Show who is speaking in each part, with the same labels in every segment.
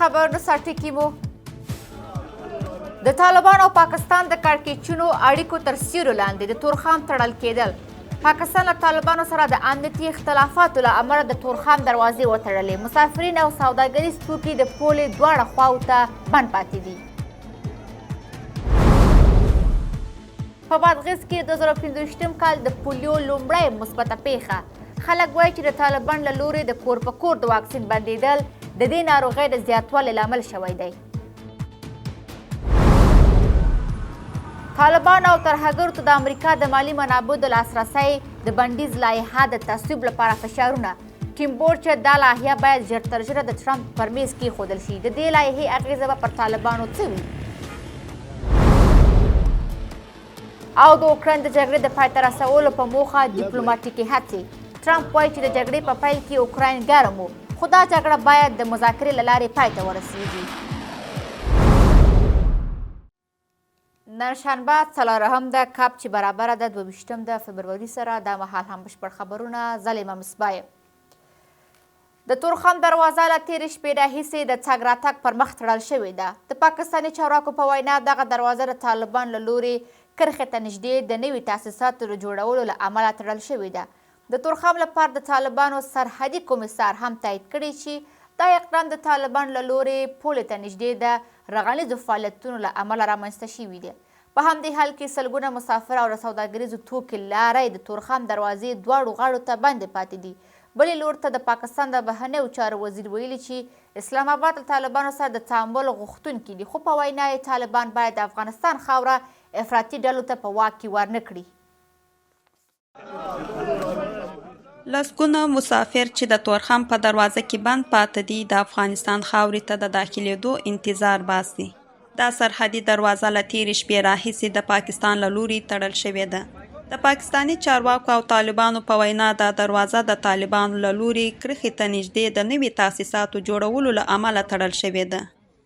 Speaker 1: خبرونه سرټکی مو د طالبانو او پاکستان د کړکېچنو اړیکو تر سیوري لاندې د تورخم تړل کېدل. پاکستان له طالبانو سره د امنیتي اختلافاتو له امله د تورخم دروازې وتړلې. مسافرین او سوداګریز توکي د پولې دواړه خواوو ته بند پاتې دي. په بادغیس کې د 2015 کال د پولیو لومړۍ مثبته پېښه. خلک وایي چې د طالبان له لوري د کور په کور د واکسین بندېدل د دې ناروغۍ د زیاتوالي لامل شوی دی. طالبان او ترهګرو ته د امریکا د مالي منابعو د لاسرسي د بندیز لایحه د تصویب لپاره فشارونه. ټیم بورډ چې دا لایحه باید ژر تر ژره د ټرمپ پر میز کېښودل شي. د دې لایحې اغیزه به پر طالبانو څه وي؟ او د اوکراین د جګړې د پای ته رسولو په موخه ډیپلوماټیکي هڅې. ټرمپ وایي چې د جګړې په پیل کې اوکراین ګرم و، خو دا جګړه باید د مذاکرې له لارې پای ته ورسیږي. نن شنبه 4 د کب چې برابره ده 22 د فبروري سره. دا مهال هم بشپړ خبرونه. زلیمه مصباح. د تورخم دروازه له تېرې شپې راهیسې د تګ راتګ پر مخ تړل شوې ده. د پاکستاني چارواکو په وینا دغه دروازه د طالبان له لوري کرښې ته نږدې د نوي تاسیساتو د جوړولو له امله تړل شوې ده. د تورخم لپاره د طالبانو سرحدي کمیسار هم تایید کړی چې دا اقدام د طالبان له لوري پولې ته نږدې د رغنیزو فعالیتونو له امله رامنځته شوي دي. په همدې حال کې سلګونه مسافر او سوداګریزو توکي لارۍ د تورخم دروازې دواړو غاړو ته بندې پاتې دي. بلې لور ته د پاکستان د بهرنیو چارو وزیر ویلي چې اسلام آباد له طالبانو سره د تعامل غوښتونکي دي، خو په وینا یې طالبان باید د افغانستان خاوره افراطي ډلو ته په واک کې ورنه کړي.
Speaker 2: لسګونه مسافر چې د تورخم په دروازه کې بند پاتې دي د افغانستان خاورې ته د داخلېدو انتظار باسي. دا سرحدي دروازه له تېرې شپې راهیسې د پاکستان له لوري تړل شوې ده. د پاکستاني چارواکو او طالبانو په وینا دا دروازه د طالبانو له لوري کرښې ته نږدې د نوي تاسیساتو جوړولو له امله تړل شوې ده.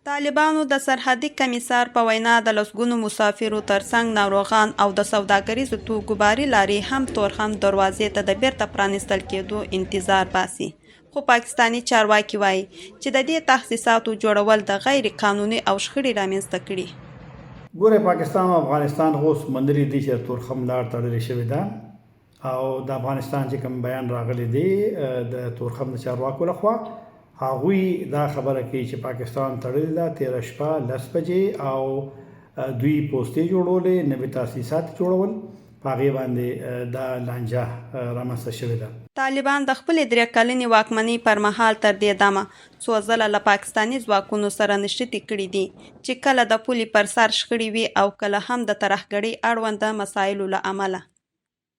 Speaker 2: طالبانو د سرحدي کمیسار په وینا د لسګونو مسافرو ترڅنګ ناروغان او د سوداګریزو توکو باري لارې هم تورخم دروازې ته د بیرته پرانیستل کېدو انتظار باسي. خو پاکستاني چارواکي وایي چې د دې تاسیساتو جوړول د غیر قانوني او شخړې رامنځته کړي.
Speaker 3: ګوره پاکستان او افغانستان خو سمندري دي چې تورخم لار تړلې شوې ده او د افغانستان چې کوم بیان راغلی دی د تورخم د چارواکو لخوا هغوی دا خبره کوي چې پاکستان تړلې ده 13 شپه 10 بجې او دوی پوستې جوړولې، نوي تاسیسات جوړول، په هغې باندې دا لانجه رامنځته شوې ده.
Speaker 2: طالبان د خپلې 3 کلنې واکمنۍ پر مهال تر دې دمه څو ځله له پاکستاني ځواکونو سره نښتې کړي دي چې کله د پولې پر سر شخړې وي او کله هم د ترهګرۍ اړونده مسایلو له امله.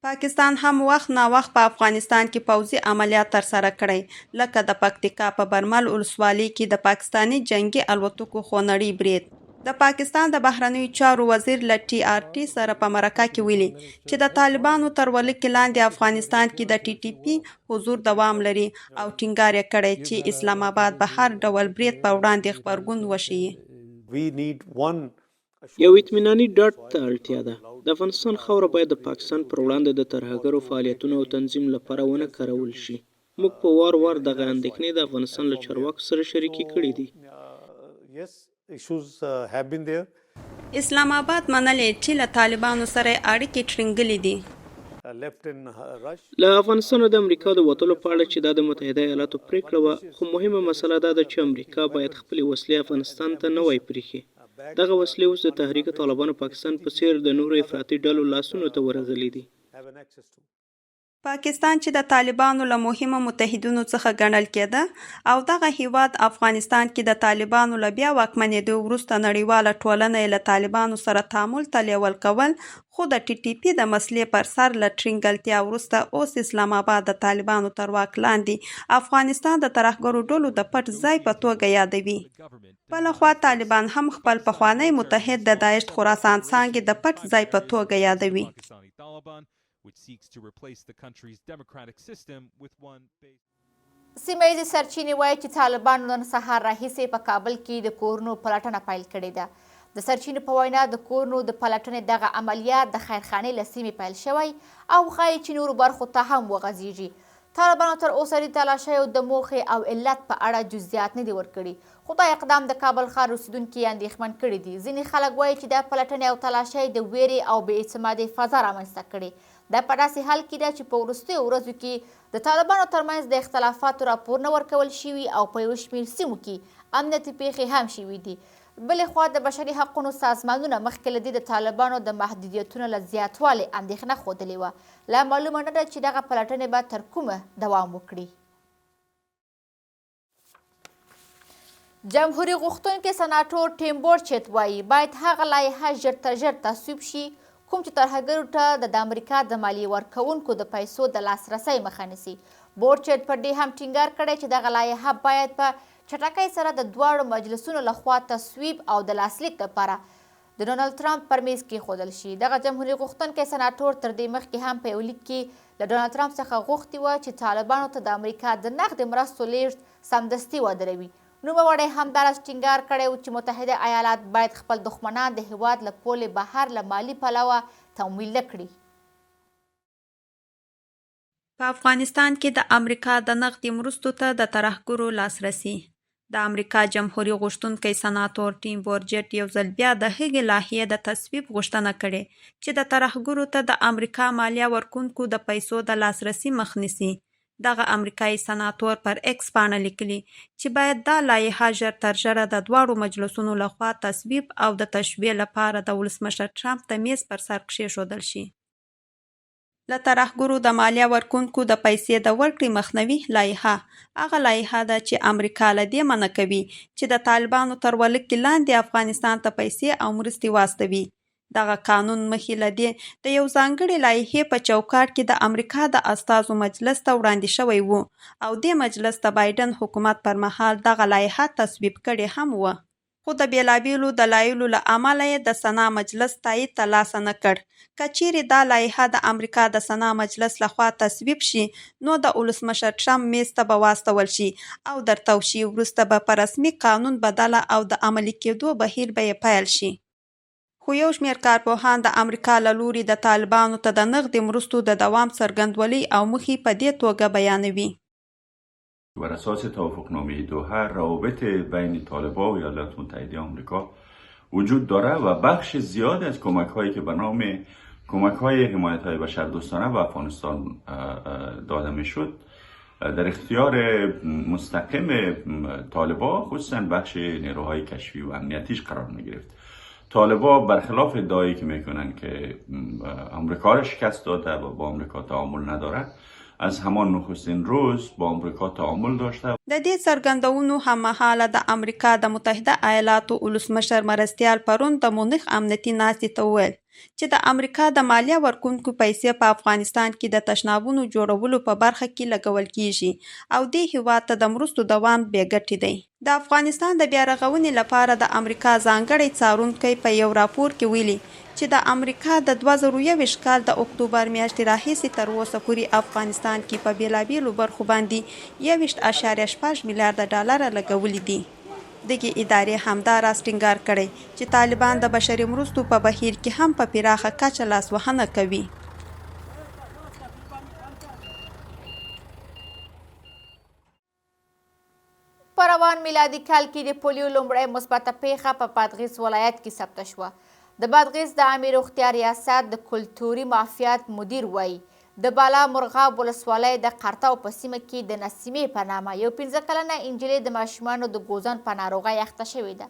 Speaker 2: پاکستان هم وخت ناوخت په افغانستان کې پوځي عملیات ترسره کړی، لکه د پکتیکا په برمل ولسوالۍ کې د پاکستاني جنگي الوتکو خونړی برید. د پاکستان د بهرنیو چارو وزیر له TRT سره په مرکه کې ویلي چې د طالبانو تر ولکې لاندې افغانستان کې د TTP حضور دوام لري او ټینګار یې کړی چې اسلام آباد به هر ډول برید په وړاندې غبرګون وښیي.
Speaker 4: یو اطمیناني ډاډ ته اړتیا ده. د افغانستان خاوره باید د پاکستان پر وړاندې د ترهګرو فعالیتونو او تنظیم لپاره ونه کارول شي. موږ په وار وار دغه اندېښنې د افغانستان له چارواکو سره شریکې کړې دي.
Speaker 2: اسلام آباد منلې چې له طالبانو سره اړیکې ټینګلې دي.
Speaker 4: له افغانستان د امریکا د وتلو په اړه چې دا د متحده ایالاتو پریکړه وه، خو مهمه مسله دا ده چې امریکا باید خپلې وسلې افغانستان ته نه وای پریښي. دغه وسلې اوس د تحریک طالبانو پاکستان په څیر د نورو افراطي ډلو لاسونو ته ورغلي دي.
Speaker 2: پاکستان چې د طالبانو له مهمو متحدینو څخه ګڼل کېده او دغه هیواد افغانستان کې د طالبانو له بیا واکمنېدو وروسته نړیواله ټولنه یې له طالبانو سره تعامل ته لیول کول، خو د TTP د مسلې پر سر له ټینګلتیا وروسته اوس اسلام آباد د طالبانو تر واک لاندې افغانستان د ترهګرو ډلو د پټ ځای په توګه یادوي. بلخوا طالبان هم خپل پخوانی متحد د داعش خراسان څانګې د پټ ځای په توګه یادوي.
Speaker 1: سیمه ییزې سرچینې وایي چې طالبانو نن سهار راهیسې په کابل کې د کورونو پلټنه پیل کړې ده. د سرچینو په وینا د کورونو د پلټنې دغه عملیات د خیرخانې له سیمې پیل شوی او ښایي چې نورو برخو ته هم وغځېږي. طالبانو تر اوسه د تلاشیو د موخې او علت په اړه جزئیات نه دي ورکړي، خو دا اقدام د کابل ښار اوسیدونکي اندېښمن کړي دي. ځینې خلک وایي چې دا پلټنې او تلاشۍ د ویرې او بې اعتمادۍ فضا رامنځته کړې. دا په داسې حال کې ده چې په وروستیو ورځو کې د طالبانو ترمنځ د اختلافاتو راپورونه ورکول شوي او په یو شمېر سیمو کې امنیتي پېښې هم شوي دي. بلې خوا د بشري حقونو سازمانونه مخکې له دې د طالبانو د محدودیتونو له زیاتوالي اندېښنه ښودلې وه. لا معلومه نه ده چې دغه پلټنې به تر کومه دوام وکړي. جمهوري غوښتونکي سناتور ټیم بورچېټ وایي باید هغه لایحه ژر تر ژره تصویب شي کوم چې ترهګرو ته د امریکا د مالیې ورکوونکو د پیسو د لاسرسۍ مخه نیسي. بورچېټ پر دې هم ټینګار کړی چې دغه لایحه باید په چټکۍ سره د دواړو مجلسونو لخوا تصویب او د لاسلیک لپاره د ډونالډ ټرمپ پر میز کېښودل شي. دغه جمهوري غوښتونکی سناتور تر دې مخکې هم په یو لیک کې له ډونالډ ټرمپ څخه غوښتي وه چې طالبانو ته د امریکا د نغدې مرستو لیږد سمدستي ودروي. نوموړی همداراز ټینګار کړی و چې متحده ایالات باید خپل دښمنان د هیواد له پولې بهر له مالي پلوه تمویل نه کړي.
Speaker 2: په افغانستان کې د امریکا د نغدي مرستو ته د ترهګرو لاسرسي. د امریکا جمهوري غوښتونکی سناتور ټیم بورچېټ یو ځل بیا د هغې لایحې د تصویب غوښتنه کړې چې د ترهګرو ته د امریکا مالیه ورکوونکو د پیسو د لاسرسي مخ نیسي. دغه امریکایي سناتور پر ایکس پاڼه لیکلي چې باید دا لایحه ژر تر ژره د دواړو مجلسونو لخوا تصویب او د تشبیه لپاره د ولسمشر ټرمپ د میز پر سر کښېښودل شي. له ترهګرو د مالیه ورکوونکو د پیسې د ورکړې مخنیوي لایحه هغه لایحه ده چې امریکا له دې منع کوي چې د طالبانو تر ولکې لاندې افغانستان ته پیسې او مرستې واستوي. دغه قانون مخې له دې د یو ځانګړې لایحې په چوکاټ کې د امریکا د استازو مجلس ته وړاندې شوی و او دې مجلس د بایډن حکومت پر مهال دغه لایحه تصویب کړې هم وه. خو د بېلابېلو دلایلو له امله یې د سنا مجلس تایید ترلاسه نه کړ. که چیرې دا لایحه د امریکا د سنا مجلس لخوا تصویب شي نو د ولسمشر ټرمپ میز ته به واستول شي او در توشي وروسته به په رسمي قانون بدله او د عملي کېدو بهیر به یې پیل شي. خو یو شمېر کارپوهان د امریکا له لوري د طالبانو ته د نغدي مرستو د دوام څرګندولۍ او مخې په دې توګه بیانوي.
Speaker 5: بر اساس توافقنامه دوحه روابط بین طالبان و ایالات متحده آمریکا وجود داره و بخش زیاد از کمک‌هایی که به نام کمک‌های حمایت‌های بشردوستانه به افغانستان داده می‌شد در اختیار مستقیم طالبان خصوصا بخش نیروهای کشفی و امنیتیش قرار می‌گرفت. طالبان برخلاف ادعایی که میکنن که امریکا را شکست داده و با امریکا تعامل نداره از همان نخستین روز با امریکا تعامل داشته.
Speaker 2: د دې څرګندونو هممهاله د امریکا د متحده ایالاتو ولسمشر مرستیال پرون د مونخ امنیتي ناستې ته وویل چې د امریکا د مالیه ورکوونکو پیسې په افغانستان کې د تشنابونو جوړولو په برخه کې لګول کیږي او دې هیواد ته د مرستو دوام بې ګټې دی. د افغانستان د بیا رغونې لپاره د امریکا ځانګړی څارونکی په یو راپور کې ویلي چې د امریکا د 2021 کال د اکتوبر میاشتې راهیسې تر اوسه پورې افغانستان کې په بېلابېلو برخو باندې 21.6 میلیارډ ډالر لګولي دي. دغه ادارې همداراز ټینګار کړی چې طالبان د بشري مرستو په بهیر کې هم په پراخه کچه لاسوهنه کوي.
Speaker 1: په روان میلادي کال کې د پولیو لومړۍ مثبته پېښه په بادغیس ولایت کې ثبته شوه. د بادغیس د عامې روغتیا ریاست د کلتوري معافیت مدیر وایي د بالا مرغاب ولسوالۍ د قرطاو په سیمه کې د نسیمې په نامه یو 15 کلنه نجلۍ د ماشومانو د ګوزن په ناروغۍ اخته شوې ده.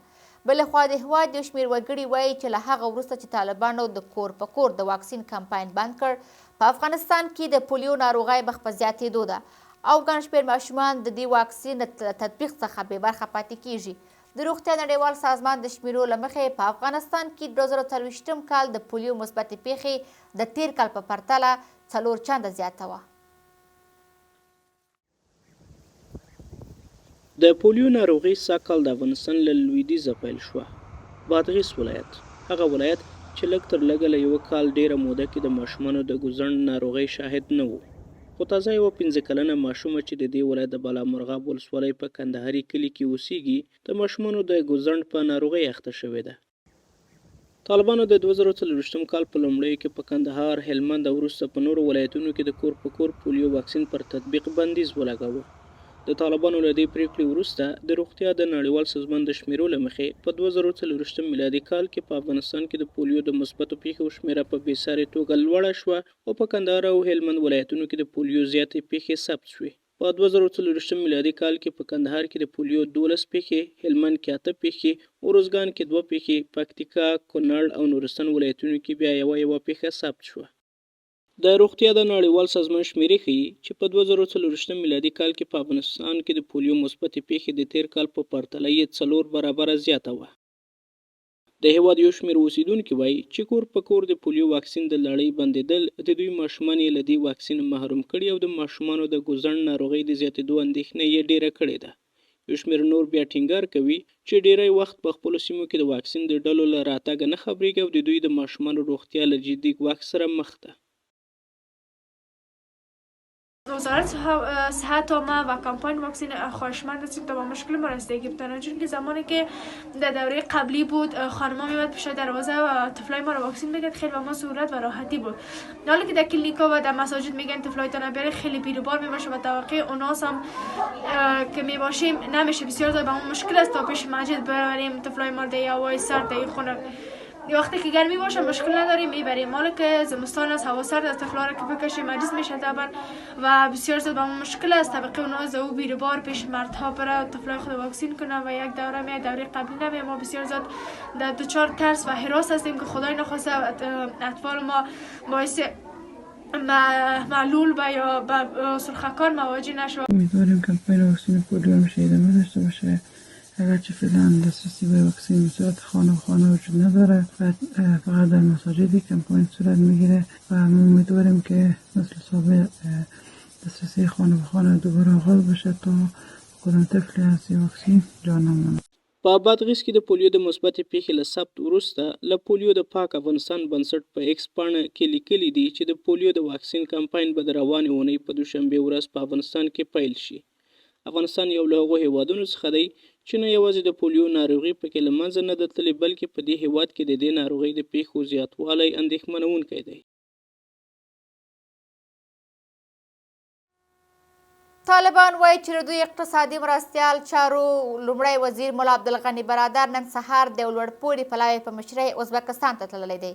Speaker 1: بلخوا د هېواد یو شمېر وګړي وایي چې له هغه وروسته چې طالبانو د کور په کور د واکسین کمپاین بند کړ په افغانستان کې د پولیو ناروغۍ مخ په زیاتېدو ده او ګڼ شمېر ماشومان د دې واکسین له تطبیق څخه بې برخه پاتې کیږي. د روغتیا نړیوال سازمان د شمیرو له مخې په افغانستان کې 2023 کال د پولیو مثبتې پېښې د تیر کال په پرتله 4 چنده زیاته وه.
Speaker 4: د پولیو ناروغي سږ کال د افغانستان له لویدیځه پیل شوه. بادغیس ولایت هغه ولایت چې لږ تر لږه له یوه کال ډیره موده کې د ماشومانو د ګوزڼ ناروغۍ شاهد نه و. خو تازه یوه 15 کلنه ماشومه چې د دې ولایت د بالا مرغاب ولسوالۍ په کندهاري کلي کې اوسیږي د ماشومانو د ګوزڼ په ناروغۍ اخته شوې ده. طالبانو د 2024 کال په لومړیو کې په کندهار، هلمند او وروسته په نورو ولایتونو کې د کور په کور پولیو واکسین پر تطبیق بندیز ولګاوه. د طالبانو له دې پریکړې وروسته د روغتیا د نړیوال سازمان د شمیرو له مخې په 2024 میلادي کال کې په افغانستان کې د پولیو د مثبتو پیښو شمیره په بېسارې توګه لوړه شوه او په کندهار او هلمند ولایتونو کې د پولیو زیاتې پیښې ثبت شوې. په 2024 میلادي کال کې په کندهار کې د پولیو 12 پیښې، هلمند کې 8 پیښې، اروزګان کې 2 پیښې، پکتیکا، کونړ او نورستان ولایتونو کې بیا یوه پیښه ثبت شوه. د روغتیا د نړیوال سازمان شمیرې ښیي چې په 2024 میلادي کال کې په افغانستان کې د پولیو مثبتې پیښې د تیر کال په پرتله یې 4 برابره زیاته وه. د هیواد یو شمېر اوسیدونکي وایي چې کور په کور د پولیو واکسین د لړۍ بندېدل د دوی ماشومان یې له دې واکسین محروم کړي او د ماشومانو د ګوزڼ ناروغۍ د زیاتېدو اندېښنه یې ډېره کړې ده. یو شمېر نور بیا ټینګار کوي چې ډېری وخت په خپلو سیمو کې د واکسین د ډلو له راتګه نه خبرېږي او د دوی د ماشومانو روغتیا له جدي ګواښ سره مخ ده.
Speaker 6: وزارت صحت عامه و کمپاین واکسین خواهشمند هستیم تا با مشکل ما رسیدگی بتونن، چون که زمانی که در دوره قبلی بود خانم‌ها میومد پیش دروازه و طفلای ما رو واکسین میگرد، خیلی با ما سهولت و راحتی بود. حالا که در کلینیکا و در مساجد میگن طفلایتان بیارید خیلی بیروبار میباشه و توقع اوناس هم که میباشیم نمیشه، بسیار زیاد با ما مشکل است تا پیش مسجد ببریم طفلای ما در هوای سرد در خونه. وقتی که گرمی باشه مشکل نداریم میبریم، حالا که زمستان است هوا سرد است طفلا رو که بکشیم مریض میشه طبعا و بسیار زیاد با ما مشکل است. طبقه اوناز او بیروبار پیش مردها بره طفلای خود واکسین کنه و یک دوره میاد دوره قبلی نمیاد. ما بسیار زیاد در دچار ترس و هراس هستیم که خدای نخواسته اطفال ما باعث معلول و یا به سرخکار مواجه نشود.
Speaker 7: امیدواریم کمپین واکسین پولیو همیشه ادامه داشته باشه، اگرچه فعلا دسترسی به واکسین به صورت خانه وجود نداره، فقط در مساجدی کمپین صورت میگیره و ما امیدواریم که مثل سابق دسترسی خانه دوباره آغاز بشه تا کدام طفلی از واکسین جا نمونه.
Speaker 4: په بادغیس کې د پولیو د مثبتې پیښې له ثبت وروسته له پولیو د پاک افغانستان بنسټ په ایکس پاڼه کې لیکلي دي چې د پولیو د واکسین کمپاین به د روانې اونۍ په دوشنبې ورځ په افغانستان کې پیل شي. افغانستان یو له هغو هیوادونو څخه دی چې نه یوازې د پولیو ناروغي پکې له منځه نه ده تللې، بلکې په دې هیواد کې د دې ناروغۍ د پیښو زیاتوالی اندېښمنونکی دی.
Speaker 1: طالبان وایي چې دوی اقتصادي مرستیال چارو لومړی وزیر ملا عبدالغني برادر نن سهار د لوړپوړي پلاوي په مشرۍ ازبکستان ته تللی دی.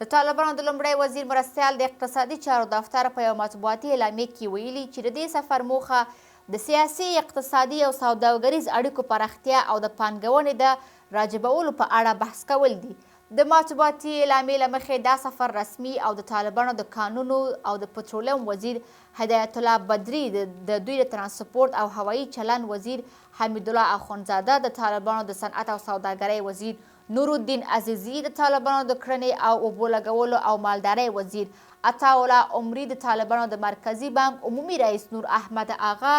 Speaker 1: د طالبانو د لومړی وزیر مرستیال د اقتصادي چارو دفتر په یو مطبوعاتي اعلامیه کې ویلي چې د دې سفر موخه د سیاسي، اقتصادي او سوداګریز اړیکو پراختیا او د پانګونې د راجبولو په اړه بحث کول دي. د مطبوعاتي اعلامیې له مخې دا سفر رسمي او د طالبانو د کانونو او د پټرولیم وزیر هدایت الله بدري، د دوی د ترانسپورت او هوایي چلن وزیر حمید الله اخوندزاده، د طالبانو د صنعت او سوداګرۍ وزیر نورالدین عزیزي، د طالبانو د کرنې او اوبو لګولو او مالدارۍ وزیر عطاالله عمري، د طالبانو د مرکزي بانک عمومي رئیس نور احمد آغا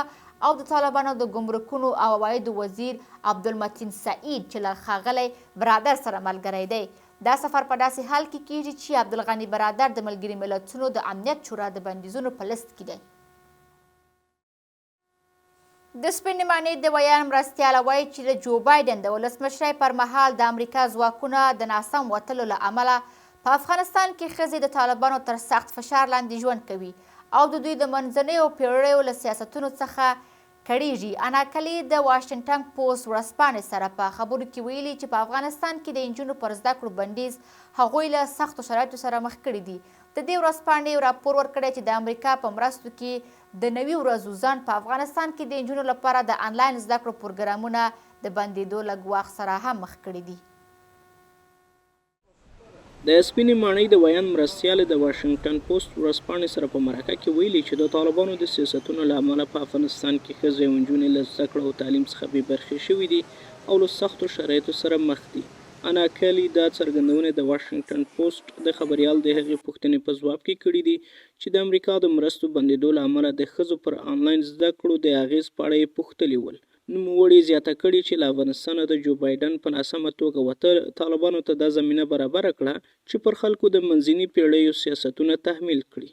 Speaker 1: او د طالبانو د ګمرکونو او عوایدو وزیر عبدالمتین سعید چې له ښاغلی برادر سره ملګری دی. دا سفر په داسې حال کې کیږي چې عبدالغني برادر د ملګري ملتونو د امنیت شورا د بندیزونو په لست کې دی. د سپینې معنی د ویان مرستیاله وایي چې د جو بایدن د ولسمشرۍ پر مهال د امریکا ځواکونه د ناسم وتلو له امله په افغانستان کې ښځې د طالبانو تر سخت فشار لاندې ژوند کوي او د دوی د منځنیو پیړیو له سیاستونو څخه کړیږي. اناکلي د واشنګټن پوسټ ورځپاڼې سره په خبرو کې ویلي چې په افغانستان کې د نجونو پر زده کړو بندیز هغوی له سختو شرایطو سره مخ کړي دي. د دې ورځپاڼې راپور ورکړی چې د امریکا په مرستو کې د نوي ورځو ځنډ په افغانستان کې د نجونو لپاره د انلاین زده کړو پروګرامونه د بندېدو له ګواښ سره هم مخ کړي دي.
Speaker 4: د سپینې ماڼۍ د ویان مرستیال د واشنګټن پوسټ ورځپاڼې سره په مرکه کې ویلي چې د طالبانو د سیاستونو له امله په افغانستان کې ښځې او نجونې له زده کړو او تعلیم څخه بې برخې شوي دي او له سختو شرایطو سره مخ دي. اناکلي دا څرګندونه د واشنګټن پوسټ د خبریال د هغې پوښتنې په ځواب کې کړي دي چې د امریکا د مرستو بندېدو له امله د ښځو پر آنلاین زده کړو د اغېز په اړه یې پوښتلي ول. نوموړي زیاته کړې چې له افغانستانه د جو بایدن په ناسمه توګه وتل طالبانو ته دا زمینه برابره کړه چې پر خلکو د منځني پیړیو سیاستونه تحمیل کړي.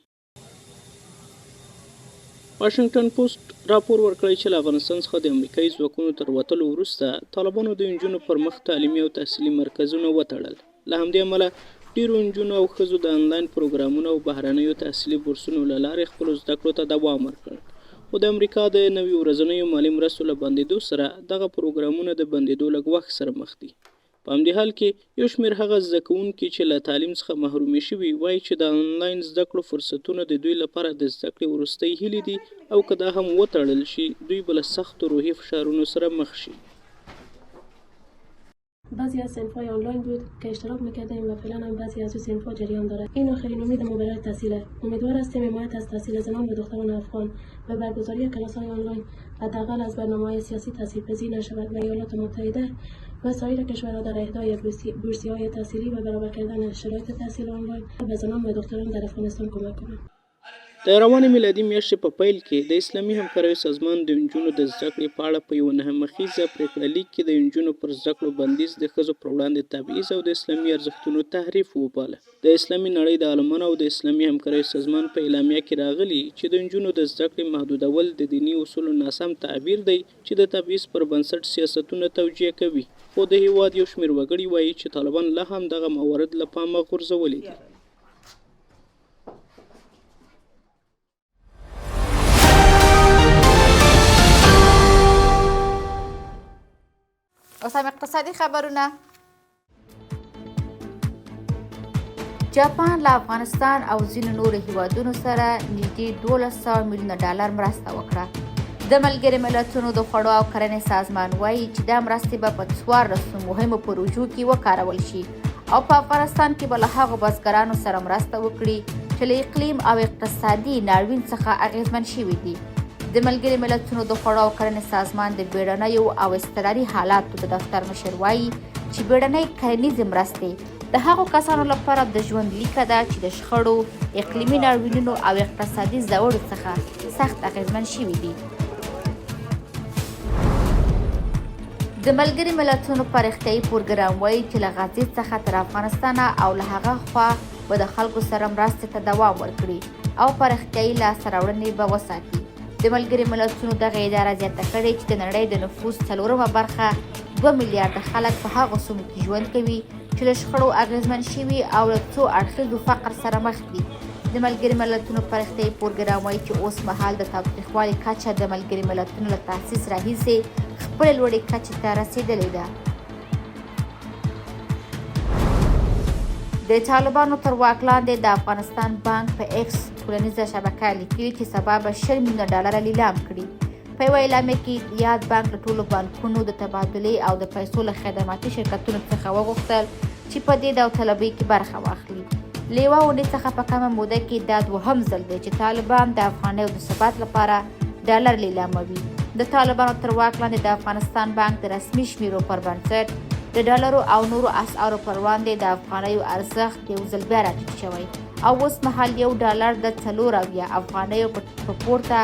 Speaker 4: واشنګټن پوسټ راپور ورکړی چې له افغانستان څخه د امریکایي ځواکونو تر وتلو وروسته طالبانو د نجونو پر مخ تعلیمي او تحصیلي مرکزونه وتړل. له همدې امله ډېرو نجونو او ښځو د انلاین پروګرامونو او بهرنیو تحصیلي بورسونو له لارې خپلو زده کړو ته دوام ورکړ. خو د امریکا د نوي ورځنیو مالي مرستو له بندېدو سره دغه پروګرامونه د بندېدو لږ وخت سره مخ دي. په همدې حال کې یو شمېر هغه زده کوونکي چې له تعلیم څخه محرومې شوي وایي چې د انلاین زده کړو فرصتونه د دوی لپاره د زده کړې وروستۍ هیلې دي او که دا هم وتړل شي دوی به له سختو روحي فشارونو سره مخ شي.
Speaker 8: بعضی از صنف‌های آنلاین بود که اشتراک می‌کردیم و فعلا هم بعضی از صنف‌ها جریان دارد. این آخرین امید ما برای تحصیل است. امیدوار هستیم حمایت از تحصیل زنان و دختران افغان و برگزاری کلاس‌های آنلاین حداقل از برنامه‌های سیاسی تاثیرپذیر نشود و ایالات متحده و سایر کشورها در اهدای بورسیه‌های تحصیلی و برابر کردن شرایط تحصیل آنلاین به زنان و دختران در افغانستان کمک کنند.
Speaker 4: د روانې میلادي میاشتې په پیل کې د اسلامي همکاریو سازمان د نجونو د زده کړې په اړه په یو نهه مخیزه پرېکړه لیک کې د نجونو پر زده کړو بندیز د ښځو پر وړاندې تبعیض او د اسلامي ارزښتونو تحریف وباله. د اسلامي نړۍ د عالمانو او د اسلامي همکاریو سازمان په اعلامیه کې راغلي چې د نجونو د زده کړې محدودول د دیني اصولو ناسم تعبیر دی چې د تبعیض پر بنسټ سیاستونه توجیه کوي. خو د هېواد یو شمېر وګړي وایي چې طالبان لا هم دغه موارد له پامه غورځولي دي.
Speaker 1: اوس هم اقتصادي خبرونه. جاپان له افغانستان او ځینو نورو هیوادونو سره نږدې 1200 میلیونه ډالر مرسته وکړه. د ملګري ملتونو د خوړو او کرنې سازمان وایي چې دا مرستې به په 14 مهمو پروژو کې وکارول شي او په افغانستان کې به له هغو بزګرانو سره مرسته وکړي چې له اقلیم او اقتصادي ناورین څخه اغېزمن شوي دي. د ملګري ملتونو د خوړو او کرنې سازمان د بیړنیو او اضطراري حالاتو د دفتر مشر وایي چې بیړنۍ کرنیزې مرستې د هغو کسانو لپاره د ژوند لیکه ده چې د شخړو، اقلیمي ناورینونو او اقتصادي ځوړو څخه سخت اغېزمن شوي دي. د ملګري ملتونو پراختیایي پروګرام وایي چې له غزې څخه تر افغانستانه او له هغه خوا به د خلکو سره مرستې ته دوام ورکړي او پراختیایي لاسته راوړنې به وساتي. د ملګري ملتونو دغه اداره زیاته کړې چې د نړۍ د نفوس 4مه برخه 2 میلیارده خلک په هغو سیمو کې ژوند کوي چې له شخړو اغېزمن شوي او له څو اړخیزو فقر سره مخ دي. د ملګري ملتونو پراختیایي پروګرام وایي چې اوس مهال د تاوتریخوالي کچه د ملګري ملتونو له تاسیس راهیسې خپلې لوړې کچې ته رسېدلې ده. د طالبانو تر واک لاندې د افغانستان بانک په ایکس ټولنیزه شبکه لیکلي چې سبا به 10 میلیونه ډالر لیلام کړي. په یوه اعلامیه کې یاد بانک له ټولو بانکونو د تبادلې او د پیسو له خدماتي شرکتونو څخه وغوښتل چې په دې داوطلبۍ کې برخه واخلي. له یوه اونۍ څخه په کمه موده کې دا دوهم ځل دی چې طالبان د افغانیو د ثبات لپاره ډالر لیلاموي. د طالبانو تر واک لاندې د افغانستان بانک د رسمي شمیرو پر بنسټ د ډالرو او نورو اسعارو پر وړاندې د افغانیو ارزښت یو ځل بیا راټیټ شوی او اوس مهال $1 د 4 افغانیو په پورته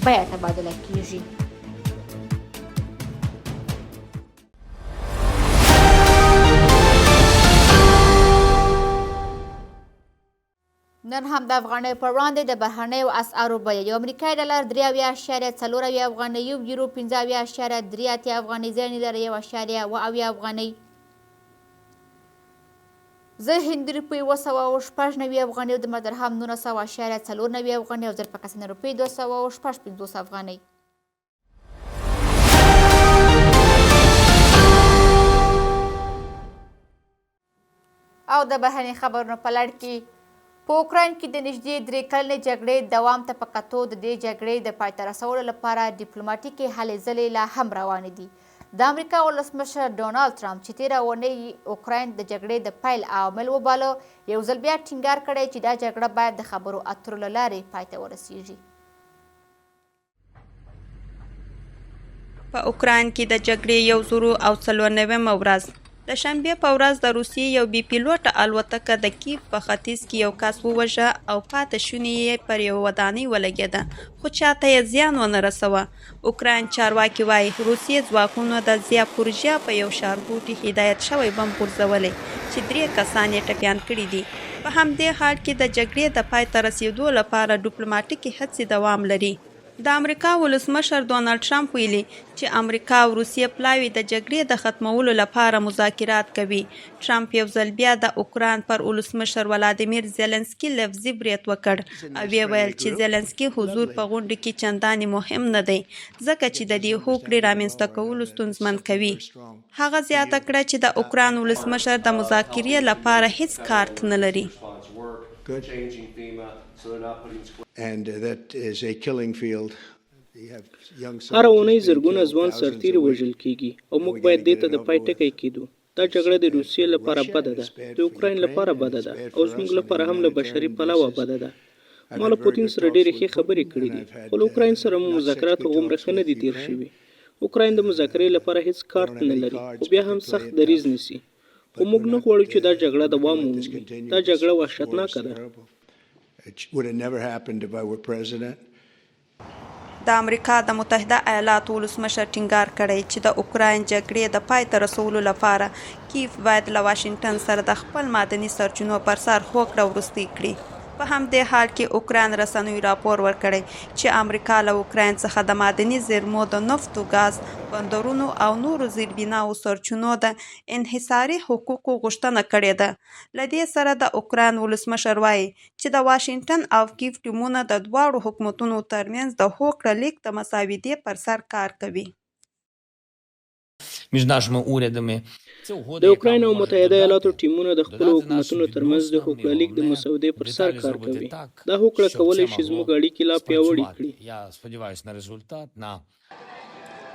Speaker 1: بیه تبادله کیږي. نن هم د افغانیو پر وړاندې د بهرنیو اسعارو بیه یو امریکایي ډالر 3.4 افغانۍ، یورو 15.38 افغانۍ، زر نیلر 1.7 افغانۍ، زر هندي روپۍ 296 افغانۍ، د درهم 900.4 افغانۍ او زر پاکستاني روپۍ 255 افغانۍ. او د بهرني خبرونو په لړ کې په اوکراین کې د نږدې 3 کلنې جګړې دوام ته په کتو د دې جګړې د پای ته رسولو لپاره ډیپلوماټیکې هلې ځلې لا هم روانې دي. د امریکا ولسمشر ډونالډ ټرمپ چې تېره اونۍ اوکراین د جګړې د پیل عامل وباله، یو ځل بیا ټینګار کړی چې دا جګړه باید د خبرو اترو له لارې پای ته ورسیږي.
Speaker 2: په اوکراین کې د جګړې 194 ورځ د شنبې په ورځ د روسیې یو بي پیلوټه الوتکه د کیف په ختیځ کې یو کس ووژه او پاتې شونې یې پر یوه ودانۍ ولګېده، خو چاته یې زیان ونه رسوه. اوکراین چارواکي وایي روسیې ځواکونو د زیاپورژیا په یو ښارګوټي هدایت شوی بم غورځولی چې 3 کسان یې ټپیان کړي دي. په همدې حال کې د جګړې د پای ته رسېدو لپاره ډیپلوماټیکې هڅې دوام لري. د امریکا ولسمشر ډونالد ټرمپ ویلي چې امریکا او روسیې پلاوي د جګړې د ختمولو لپاره مذاکرات کوي. ټرمپ یو ځل بیا د اوکراین پر ولسمشر ولادیمیر زیلنسکي لفظي برید وکړ او ویل چې زیلنسکي حضور په غونډه کې چندانې مهم نه دی ځکه چې د دې هوکړې رامنځته کولو ستونزمن کوي. هغه زیاته کړه چې د اوکراین ولسمشر د مذاکرې لپاره هیڅ کارت نه لري.
Speaker 4: هر اونۍ زرګونه ځوان سرتیري وژل کیږي او موږ باید دې ته د پای ټکی کېدو. دا جګړه د روسیې لپاره بده ده، د اوکراین لپاره بده ده او زموږ لپاره هم له بشري پلوه بده ده. ما له پوتین سره ډېرې ښې خبرې کړې دي خو له اوکراین سره مو مذاکرات هغومره ښه نه دي تېر شوي. اوکراین د مذاکرې لپاره هیڅ کارت نه لري خو بیا هم سخت دریځ نیسي. خو موږ نه غواړو چې دا جګړه دوام ومومي. دا جګړه وحشتناکه ده.
Speaker 2: د امریکا د متحده ایالاتو ولسمشر ټینګار کړی چې د اوکراین جګړې د پای ته رسولو لپاره کیف باید له واشنګټن سره د خپل معدني سرچینو پر سر هوکړه وروستۍ کړي. په همدې حال کې اوکراین رسنیو راپور ورکړی چې امریکا له اوکراین څخه د معدني زیرمو د نفت و ګاز بندرونو او نورو زیربناو سرچینو د انحصاري حقوقو غوښتنه کړې ده. له دې سره د اوکراین ولسمشر وایي چې د واشنګټن او کیف ټیمونه د دواړو حکومتونو ترمنځ د هوکړه لیک د مساویدې پر سر کار کوي.
Speaker 4: د اوکراین او متحده ایالاتو ټیمونه د خپلو حکومتونو ترمنځ د هوکړه لیک د مسودې پر سر کار کوي. دا هوکړه کولی شي زموږ اړیکې لا پیاوړې کړي.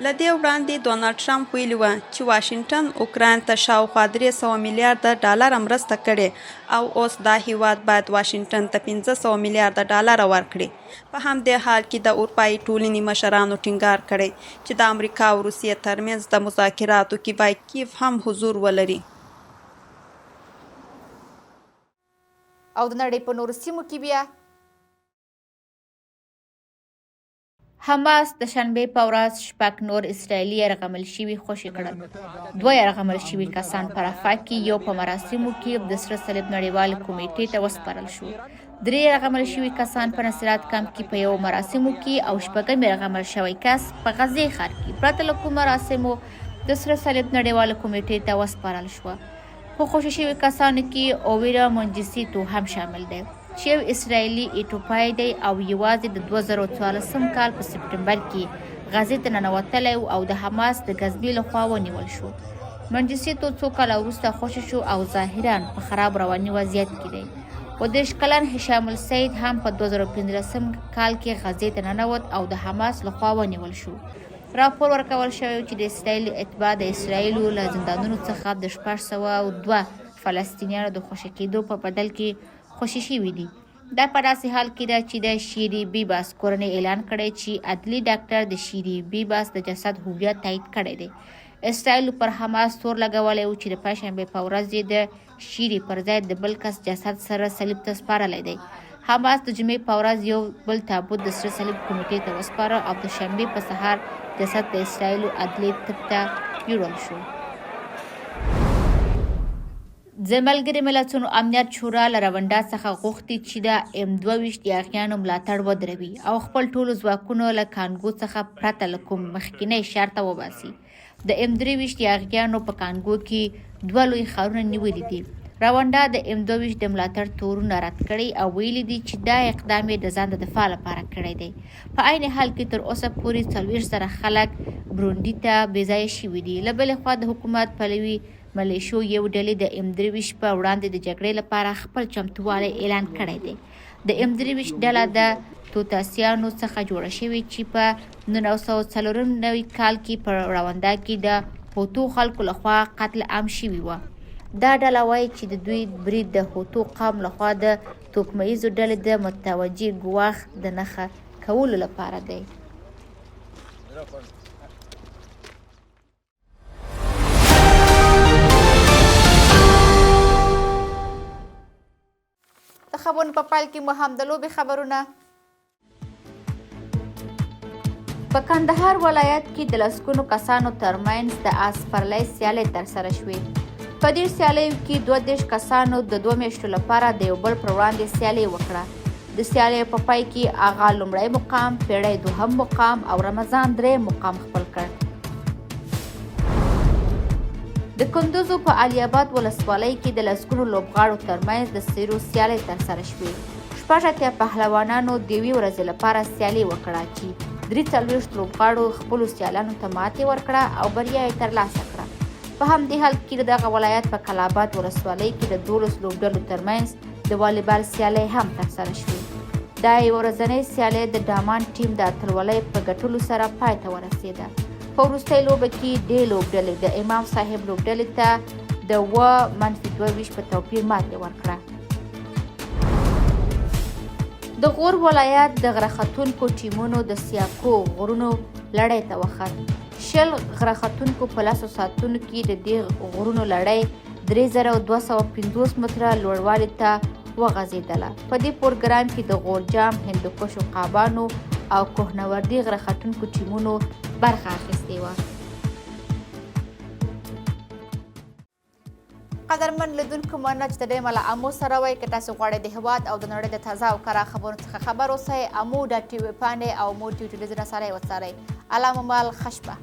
Speaker 2: له دې وړاندې ډونالد ټرمپ ویلي وه چې واشنګټن اوکراین ته شاوخوا 300 میلیارده ډالر مرسته کړې او اوس دا هیواد باید واشنګټن ته 500 میلیارده ډالر ورکړي. په همدې حال کې د اروپایي ټولنې مشرانو ټینګار کړی چې د امریکا او روسیې ترمنځ د مذاکراتو کې باید کیف هم حضور ولري.
Speaker 1: او د نړۍ په نورو سیمو کې بیا حماس د شنبې په ورځ 6 نور اسرائیلي یرغمل شوي خوشي کړل. 2 یرغمل شوي کسان په رفح کې یو په مراسمو کې د سره صلیب نړیوالې کمیټې ته وسپارل شو. 3 یرغمل شوي کسان په نصرات کمپ کې په یو مراسمو کې او 4 یرغمل شوی کس په غزې ښار کې پرته له کوم مراسمو د سره صلیب نړیوالې کمیټې ته وسپارل شوه. په خوشي شوي کسانو کې اوویرا منجسیتو هم شامل دی چې یو اسرائیلي ایټوپای دی او یوازې د 2014 کال په سپټمبر کې غزې ته ننوتلی او د حماس د غزبې لخوا ونیول شو. منجسیتو 2 کاله وروسته خوشي شو او ظاهرا په خراب رواني وضعیت کې دی. 30 کلن هشام السید هم په 2015 کال کې غزې ته ننوت او د حماس لخوا ونیول شو. راپور ورکول شوی چې د اسرائیل اتباع د اسرائیلو له زندانونو څخه د 602 فلسطینیانو د خوشي کېدو په بدل کې خوشي شوي دي. دا په داسې حال کې ده چې د شیري بیباس کورنۍ اعلان کړی چې عدلي ډاکټر د شیري بیباس د جسد هویت تایید کړی دی. اسرائیل پر حماس تور لګولی و چې د پنجشنبې په ورځ یې د شیري پر ځای د بل کس جسد سره صلیب ته سپارلی دی. حماس د جمعې په ورځ یو بل تابوت د سره صلیب کمیټې ته وسپاره او د شنبې په سهار جسد د اسرائیلو عدلي طب ته یوړل شو. د ملګري ملتونو امنیت شورا له رونډا څخه غوښتي چې د M22 یاغیانو ملاتړ ودروي او خپل ټولو ځواکونو له کانګو څخه پرته له کوم مخکینی شرطه وباسي. د M23 یاغیانو په کانګو کې 2 لوی ښارونه نیولي دي. رونډا د M22 د ملاتړ تورونه رد کړي او ویلي دي چې دا اقدام یې د ځان د دفاع لپاره کړی دی. په عین حال کې تر اوسه پورې 40 زره خلک برونډي ته بېځایه شوي دي. له بلې خوا د حکومت پلوي ملیشو یو ډلې د M23 په وړاندې د جګړې لپاره خپل چمتووالی اعلان کړی دی. د M23 ډله د توتاسیانو څخه جوړه شوې چې په 1994 کال کې په رونډا کې د هوتو خلکو لخوا قتل عام شوي وه. دا ډله وایي چې د دوی برید د هوتو قوم لخوا د توکمیزو ډلې د متوجه ګواښ د نښه کولو لپاره دی. د خبرونو په پیل کې مو هم د لوبې خبرونه. په کندهار ولایت کې د لسګونو کسانو ترمنځ د آس سپرلۍ سیالۍ ترسره شوې. په دې سیالیو کې 32 کسانو د 2 میاشتو لپاره د یو بل پر وړاندې سیالي وکړه. د سیالیو په پای کې آغا لومړی مقام، پیړۍ دوهم مقام او رمضان دریم مقام خپل کړ. د کندوز په علي آباد ولسوالۍ کې د لسګونو لوبغاړو ترمنځ د څیرو سیالۍ ترسره شوې. 80 پهلوانانو د یوې ورځې لپاره سیالي وکړه چې 43 لوبغاړو خپلو سیالانو ته ماتې ورکړه او بریا یې ترلاسه کړه. په همدې حال کې دغه ولایت په کلاباد ولسوالۍ کې د 12 لوبډلو ترمنځ د والیبال سیالۍ هم ترسره شوې. دا یوه ورځنۍ سیالۍ د ډامان ټیم د اتلولۍ په ګټلو سره پای ته ورسېده. په وروستۍ لوبه کې دې لوبډلې د امام صاحب لوبډلې ته د -22 په توپیر ماتې ورکړه. د غور ولایت د غره ختونکو ټیمونو د سیاکو غرونو لړۍ ته وخت. 20 غره ختونکو په لاسو ساعتونو کې د دې غرونو لړۍ 3250 متره لوړوالي ته وغځېدله. په دې پروګرام کې د غورجام، هندوکش و قابانو او کوهنوردي غره ختونکو ټیمونو برخه اخیستې وه. قدرمن لیدونکو مننه چې د دې مله امو سره وئ. که تاسو غواړئ د هېواد او د نړۍ د تازه او کره خبرونو څخه خبر اوسئ، امو ډاټ ټي وي پاڼې او امو ټي وي ټلویزیون سره یې وڅارئ. الله مو مال ښه شپه.